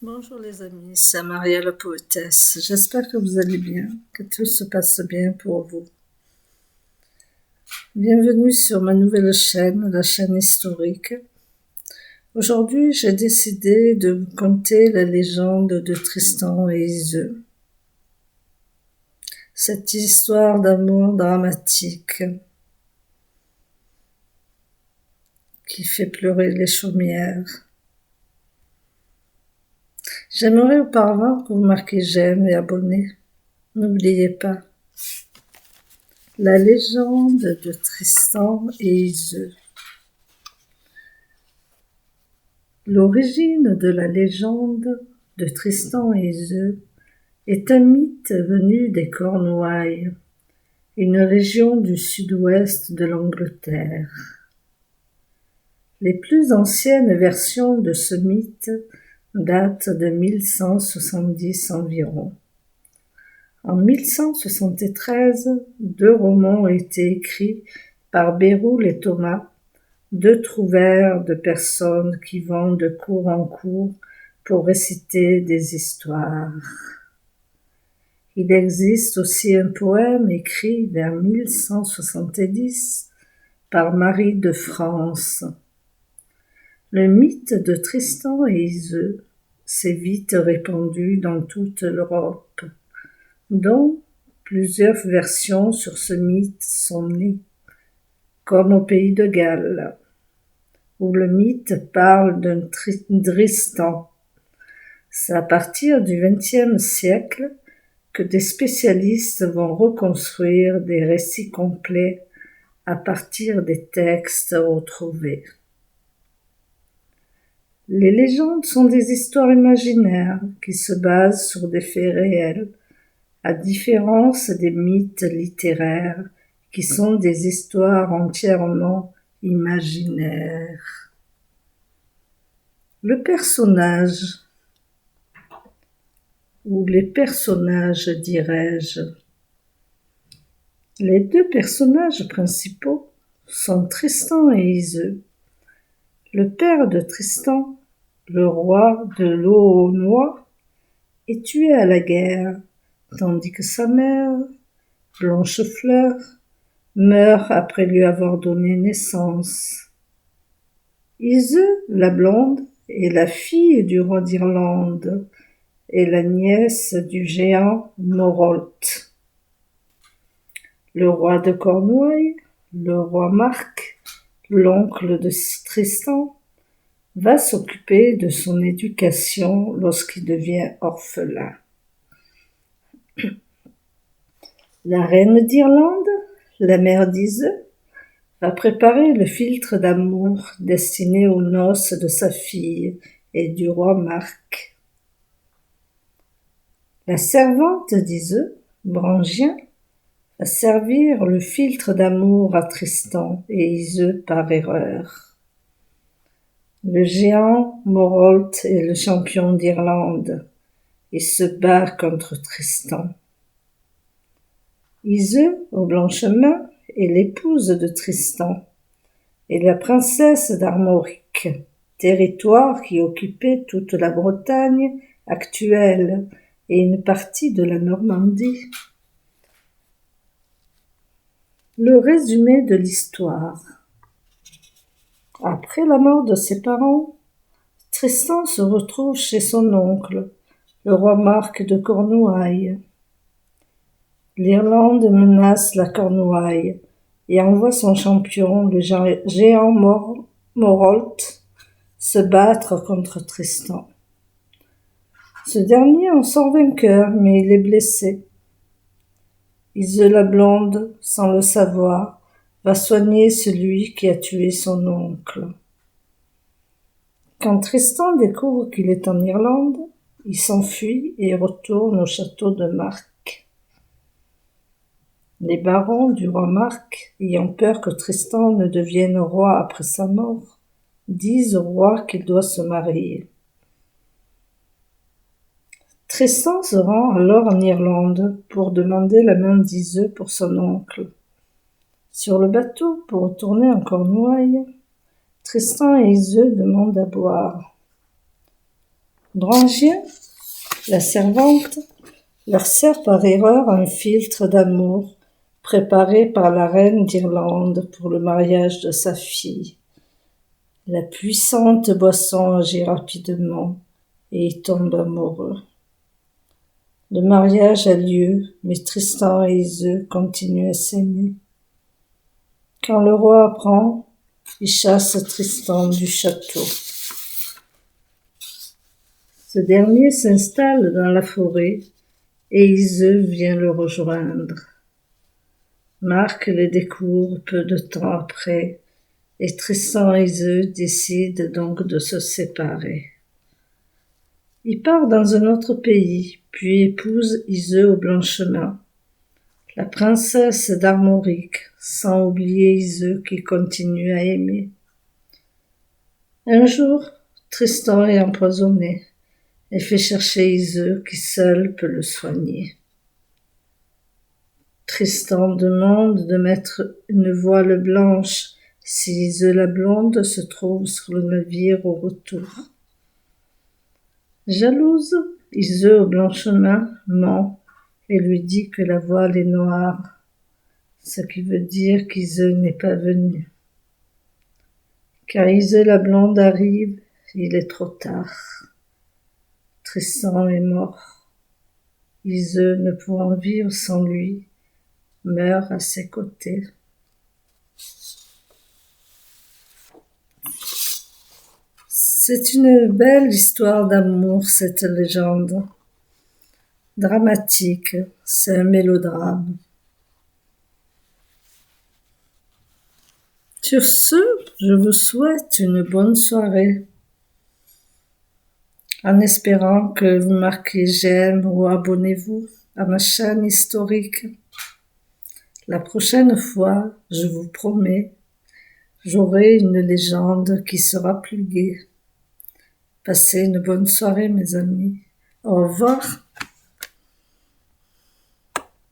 Bonjour les amis, c'est Maria la poétesse. J'espère que vous allez bien, que tout se passe bien pour vous. Bienvenue sur ma nouvelle chaîne, la chaîne historique. Aujourd'hui, j'ai décidé de vous conter la légende de Tristan et Iseult. Cette histoire d'amour dramatique qui fait pleurer les chaumières. J'aimerais auparavant que vous marquiez j'aime et abonnez. N'oubliez pas. La légende de Tristan et Iseult. L'origine de la légende de Tristan et Iseult est un mythe venu des Cornouailles, une région du sud-ouest de l'Angleterre. Les plus anciennes versions de ce mythe datent de 1170 environ. En 1173, 2 romans ont été écrits par Béroul et Thomas, 2 trouvères de personnes qui vont de cour en cour pour réciter des histoires. Il existe aussi un poème écrit vers 1170 par Marie de France. Le mythe de Tristan et Iseult s'est vite répandu dans toute l'Europe, dont plusieurs versions sur ce mythe sont nées, comme au pays de Galles, où le mythe parle d'un Tristan. C'est à partir du XXe siècle que des spécialistes vont reconstruire des récits complets à partir des textes retrouvés. Les légendes sont des histoires imaginaires qui se basent sur des faits réels, à différence des mythes littéraires qui sont des histoires entièrement imaginaires. Le personnage, ou les personnages dirais-je. Les 2 personnages principaux sont Tristan et Iseult. Le père de Tristan, le roi de l'Aunois, est tué à la guerre, tandis que sa mère, Blanchefleur, meurt après lui avoir donné naissance. Iseult, la blonde, est la fille du roi d'Irlande et la nièce du géant Morholt. Le roi de Cornouailles, le roi Marc, l'oncle de Tristan, va s'occuper de son éducation lorsqu'il devient orphelin. La reine d'Irlande, la mère d'Iseult, va préparer le philtre d'amour destiné aux noces de sa fille et du roi Marc. La servante d'Iseult, Brangien, va servir le philtre d'amour à Tristan et Iseult par erreur. Le géant Morholt est le champion d'Irlande et se bat contre Tristan. Iseult, au Blanchemin, est l'épouse de Tristan et la princesse d'Armorique, territoire qui occupait toute la Bretagne actuelle et une partie de la Normandie. Le résumé de l'histoire. Après la mort de ses parents, Tristan se retrouve chez son oncle, le roi Marc de Cornouailles. L'Irlande menace la Cornouaille et envoie son champion, le géant Morholt, se battre contre Tristan. Ce dernier en sort vainqueur, mais il est blessé. Iseult la blonde, sans le savoir, va soigner celui qui a tué son oncle. Quand Tristan découvre qu'il est en Irlande, il s'enfuit et retourne au château de Marc. Les barons du roi Marc, ayant peur que Tristan ne devienne roi après sa mort, disent au roi qu'il doit se marier. Tristan se rend alors en Irlande pour demander la main d'Iseult pour son oncle. Sur le bateau pour retourner en Cornouailles, Tristan et Iseult demandent à boire. Drangien, la servante, leur sert par erreur un philtre d'amour préparé par la reine d'Irlande pour le mariage de sa fille. La puissante boisson agit rapidement et il tombe amoureux. Le mariage a lieu, mais Tristan et Iseult continuent à s'aimer. Quand le roi apprend, il chasse Tristan du château. Ce dernier s'installe dans la forêt et Iseult vient le rejoindre. Marc le découvre peu de temps après et Tristan et Iseult décident donc de se séparer. Il part dans un autre pays, puis épouse Iseult au Blanchemin, la princesse d'Armorique, sans oublier Iseult qui continue à aimer. Un jour, Tristan est empoisonné et fait chercher Iseult qui seule peut le soigner. Tristan demande de mettre une voile blanche si Iseult la blonde se trouve sur le navire au retour. Jalouse, Iseult au Blanchemin ment et lui dit que la voile est noire, ce qui veut dire qu'Iseult n'est pas venue. Quand Iseult la blonde arrive, il est trop tard. Tristan est mort. Iseult, ne pouvant vivre sans lui, meurt à ses côtés. C'est une belle histoire d'amour, cette légende. Dramatique, c'est un mélodrame. Sur ce, je vous souhaite une bonne soirée, en espérant que vous marquez j'aime ou abonnez-vous à ma chaîne historique. La prochaine fois, je vous promets, j'aurai une légende qui sera plus gaie. Passez une bonne soirée, mes amis. Au revoir.